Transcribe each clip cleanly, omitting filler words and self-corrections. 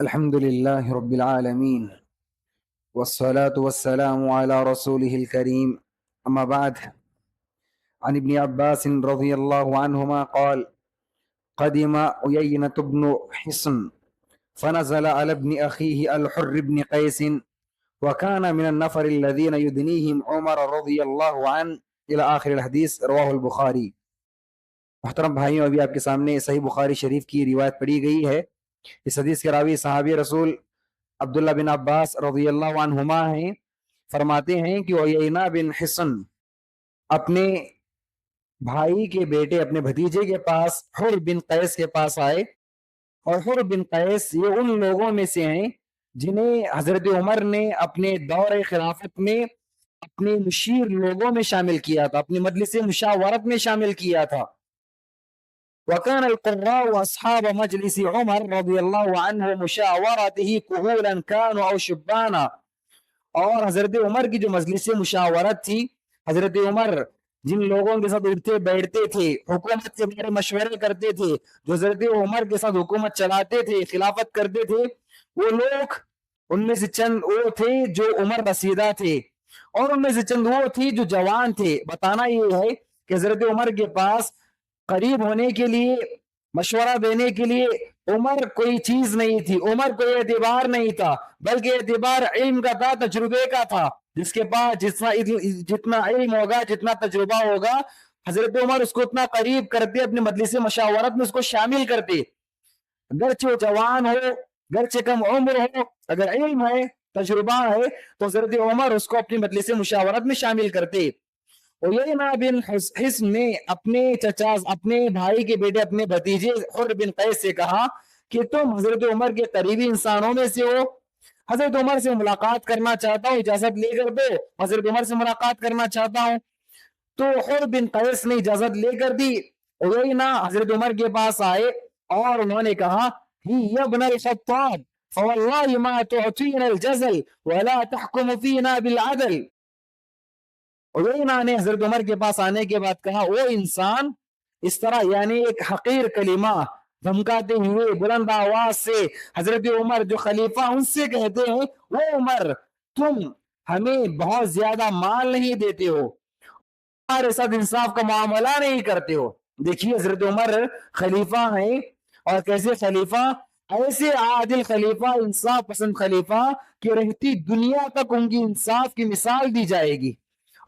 الحمد لله رب العالمين والصلاة والسلام على رسوله الكريم أما بعد. عن ابن عباس رضي الله عنهما قال: قدم عيينة بن حصن فنزل على ابن أخيه الحر بن قيس وكان من النفر الذين يدنيهم عمر رضي الله عنه إلى آخر الحديث. رواه البخاری. محترم بھائیوں، ابھی آپ کے سامنے صحیح بخاری شریف کی روایت پڑھی گئی ہے. اس حدیث کے راوی صحابی رسول عبداللہ بن عباس رضی اللہ عنہما ہیں. فرماتے ہیں کہ عیینہ بن حصن اپنے بھائی کے بیٹے، اپنے بھتیجے کے پاس حر بن قیس کے پاس آئے، اور حر بن قیس یہ ان لوگوں میں سے ہیں جنہیں حضرت عمر نے اپنے دور خلافت میں اپنے مشیر لوگوں میں شامل کیا تھا، اپنی مجلس مشاورت میں شامل کیا تھا. وكان القراء واصحاب مجلس عمر رضی اللہ عنہ مشاورته كهولا كانوا او شبانا. اور حضرت عمر کی جو مجلس مشاورت تھی، حضرت عمر جن لوگوں کے ساتھ اٹھتے بیٹھتے تھے، حکومت کے بارے مشورے کرتے تھے، جو حضرت عمر کے ساتھ حکومت چلاتے تھے، خلافت کرتے تھے، وہ لوگ ان میں سے چند وہ تھے جو عمر رسیدہ تھے، اور ان میں سے چند وہ تھی جو جوان تھے. بتانا یہ ہے کہ حضرت عمر کے پاس قریب ہونے کے لیے، مشورہ دینے کے لیے عمر کوئی چیز نہیں تھی، عمر کوئی اعتبار نہیں تھا، بلکہ اعتبار علم کا تھا، تجربے کا تھا. جس کے پاس جتنا علم ہوگا، جتنا تجربہ ہوگا، حضرت عمر اس کو اتنا قریب کرتے، اپنے مجلس مشاورت میں اس کو شامل کرتے. گرچہ وہ جوان ہو، گرچہ کم عمر ہو، اگر علم ہے، تجربہ ہے، تو حضرت عمر اس کو اپنی مجلس مشاورت میں شامل کرتے. عیینہ بن حصن نے اپنے چچا، اپنے بھائی کے بیٹے، اپنے بھتیجے حر بن قیس سے کہا کہ تم حضرت عمر کے قریبی انسانوں میں سے ہو، حضرت عمر سے ملاقات کرنا چاہتا ہوں، اجازت لے کر دو، حضرت عمر سے ملاقات کرنا چاہتا ہوں. تو حر بن قیس نے اجازت لے کر دی. عیینہ حضرت عمر کے پاس آئے اور انہوں نے کہا: یا ابن الخطاب فواللہ ما تعطینا الجزل ولا تحکم فینا بالعدل. عیینہ نے حضرت عمر کے پاس آنے کے بعد کہا: وہ انسان اس طرح، یعنی ایک حقیر کلمہ دھمکاتے ہوئے بلند آواز سے حضرت عمر جو خلیفہ ان سے کہتے ہیں: وہ عمر، تم ہمیں بہت زیادہ مال نہیں دیتے ہو، ہمارے ساتھ انصاف کا معاملہ نہیں کرتے ہو. دیکھیے حضرت عمر خلیفہ ہیں، اور کیسے خلیفہ، ایسے عادل خلیفہ، انصاف پسند خلیفہ کہ رہتی دنیا تک ان کی انصاف کی مثال دی جائے گی.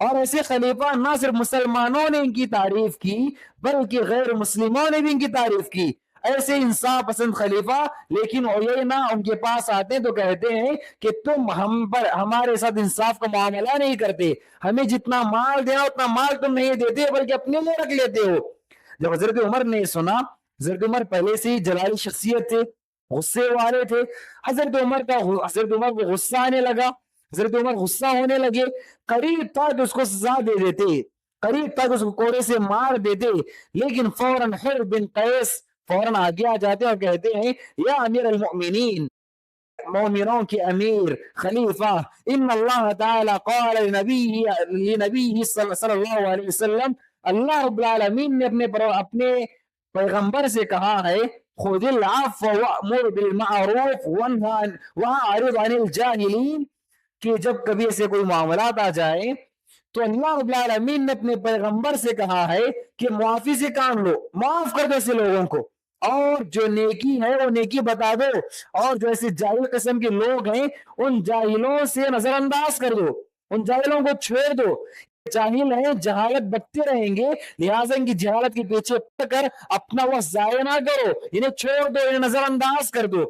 اور ایسے خلیفہ نہ صرف مسلمانوں نے ان کی تعریف کی، بلکہ غیر مسلموں نے بھی ان کی تعریف کی. ایسے انصاف پسند خلیفہ، لیکن عیینہ ان کے پاس آتے تو کہتے ہیں کہ تم ہمارے ساتھ انصاف کا معاملہ نہیں کرتے، ہمیں جتنا مال دینا اتنا مال تم نہیں دیتے، بلکہ اپنے لیے رکھ لیتے ہو. جب حضرت عمر نے سنا، حضرت عمر پہلے سے ہی جلالی شخصیت تھے، غصے والے تھے، حضرت عمر کو غصہ آنے لگا، حضرت عمر غصہ ہونے لگے، قریب تک اس کو سزا دے دیتے، قریب تک اس کو کوڑے سے مار دیتے. لیکن فوراً حر بن قیس فوراً آگے آ جاتے اور کہتے ہیں: یا امیر المؤمنین، مومنوں کے امیر، خلیفہ، ان اللہ تعالی قال لنبیہ صلی اللہ علیہ وسلم، اللہ رب العالمین نے اپنے پیغمبر سے کہا ہے: خذ العفو وامر بالمعروف واعرض عن الجاہلین، کہ جب کبھی ایسے کوئی معاملات آ جائے تو اللہ رب العالمین نے اپنے پیغمبر سے کہا ہے کہ معافی سے کام لو، معاف کر دو ایسے لوگوں کو، اور جو نیکی ہے وہ نیکی بتا دو، اور جو ایسے جاہل قسم کے لوگ ہیں ان جاہلوں سے نظر انداز کر دو، ان جاہلوں کو چھوڑ دو. جاہل ہیں، جہالت بکتے رہیں گے، لہٰذا ان کی جہالت کے پیچھے پڑ کر اپنا وقت ضائع نہ کرو، انہیں چھوڑ دو، انہیں نظر انداز کر دو.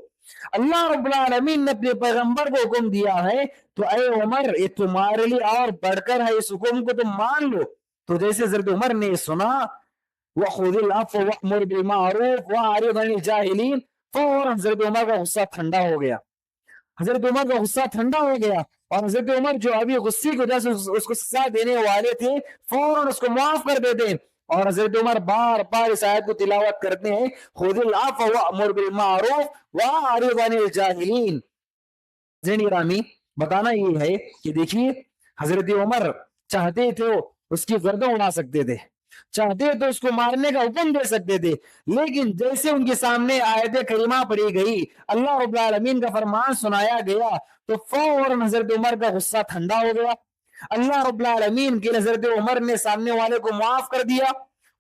اللہ رب العالمین نے اپنے پیغمبر کو حکم دیا ہے، تو اے عمر یہ تمہارے لیے اور بڑھ کر ہے، اس حکم کو تم مان لو. تو جیسے حضرت عمر نے سنا وَخُذِ الْعَفْوَ وَأْمُرْ بِالْمَعْرُوفِ وَأَعْرِضْ عَنِ الْجَاهِلِينَ، فوراً حضرت عمر کا غصہ ٹھنڈا ہو گیا، حضرت عمر کا غصہ ٹھنڈا ہو گیا، اور حضرت عمر جو ابھی غصے کی وجہ سے اس کو سزا دینے والے تھے، فوراً اس کو معاف کر دیتے ہیں. اور حضرت عمر بار بار اس آیت کو تلاوت کرتے ہیں: خذ العفو وامر بالمعروف واعرض عن الجاہلین. ذہنی رامی بتانا یہ ہے کہ دیکھیے حضرت عمر چاہتے تھے اس کی گردن اڑا سکتے تھے، چاہتے تو اس کو مارنے کا حکم دے سکتے تھے، لیکن جیسے ان کے سامنے آیت کریمہ پڑھی گئی، اللہ رب العالمین کا فرمان سنایا گیا، تو فوراً حضرت عمر کا غصہ ٹھنڈا ہو گیا۔ اللہ رب العالمین کی حضرت عمر نے سامنے والے کو معاف کر دیا،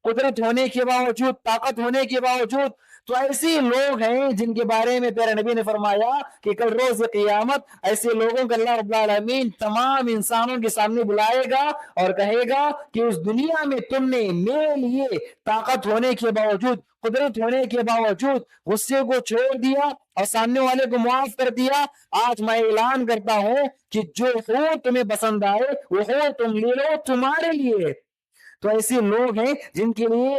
قدرت ہونے کے باوجود، طاقت ہونے کے باوجود۔ تو ایسے لوگ ہیں جن کے بارے میں پیارے نبی نے فرمایا کہ کل روز قیامت ایسے لوگوں کو اللہ رب العالمین تمام انسانوں کے سامنے بلائے گا اور کہے گا کہ اس دنیا میں تم نے میرے لیے طاقت ہونے کے باوجود، قدرت ہونے کے باوجود غصے کو چھوڑ دیا اور سامنے والے کو معاف کر دیا۔ آج میں اعلان کرتا ہوں کہ جو ہو تمہیں پسند آئے وہ ہو تم لے لو، تمہارے لیے۔ تو ایسے لوگ ہیں جن کے لیے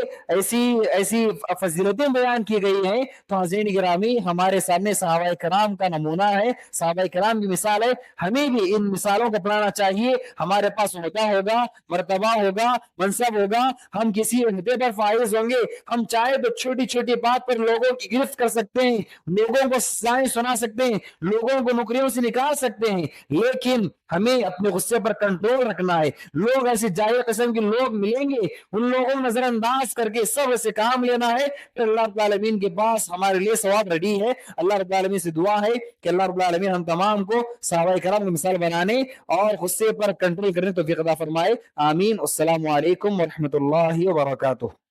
ایسی فضیلتیں بیان کی گئی ہیں۔ تو حضرین گرامی، ہمارے سامنے صحابہ کرام کا نمونہ ہے، صحابہ کرام کی مثال ہے، ہمیں بھی ان مثالوں کو اپنانا چاہیے۔ ہمارے پاس عہدہ ہوگا، مرتبہ ہوگا، منصب ہوگا، ہم کسی عہدے پر فائز ہوں گے، ہم چاہے تو چھوٹی چھوٹی بات پر لوگوں کی گرفت کر سکتے ہیں، لوگوں کو سزائیں سنا سکتے ہیں، لوگوں کو نوکریوں سے نکال سکتے ہیں، لیکن ہمیں اپنے غصے پر کنٹرول رکھنا ہے۔ لوگ ایسے جاہل قسم کے لوگ ملیں گے، ان لوگوں کو نظر انداز کر کے صبر سے کام لینا ہے، پھر اللہ رب العالمین کے پاس ہمارے لیے ثواب ریڈی ہے۔ اللہ رب العالمین سے دعا ہے کہ اللہ رب العالمین ہم تمام کو صحابہ کرام کی مثال بنانے اور غصے پر کنٹرول کرنے توفیق عطا فرمائے، آمین۔ السلام علیکم ورحمۃ اللہ وبرکاتہ۔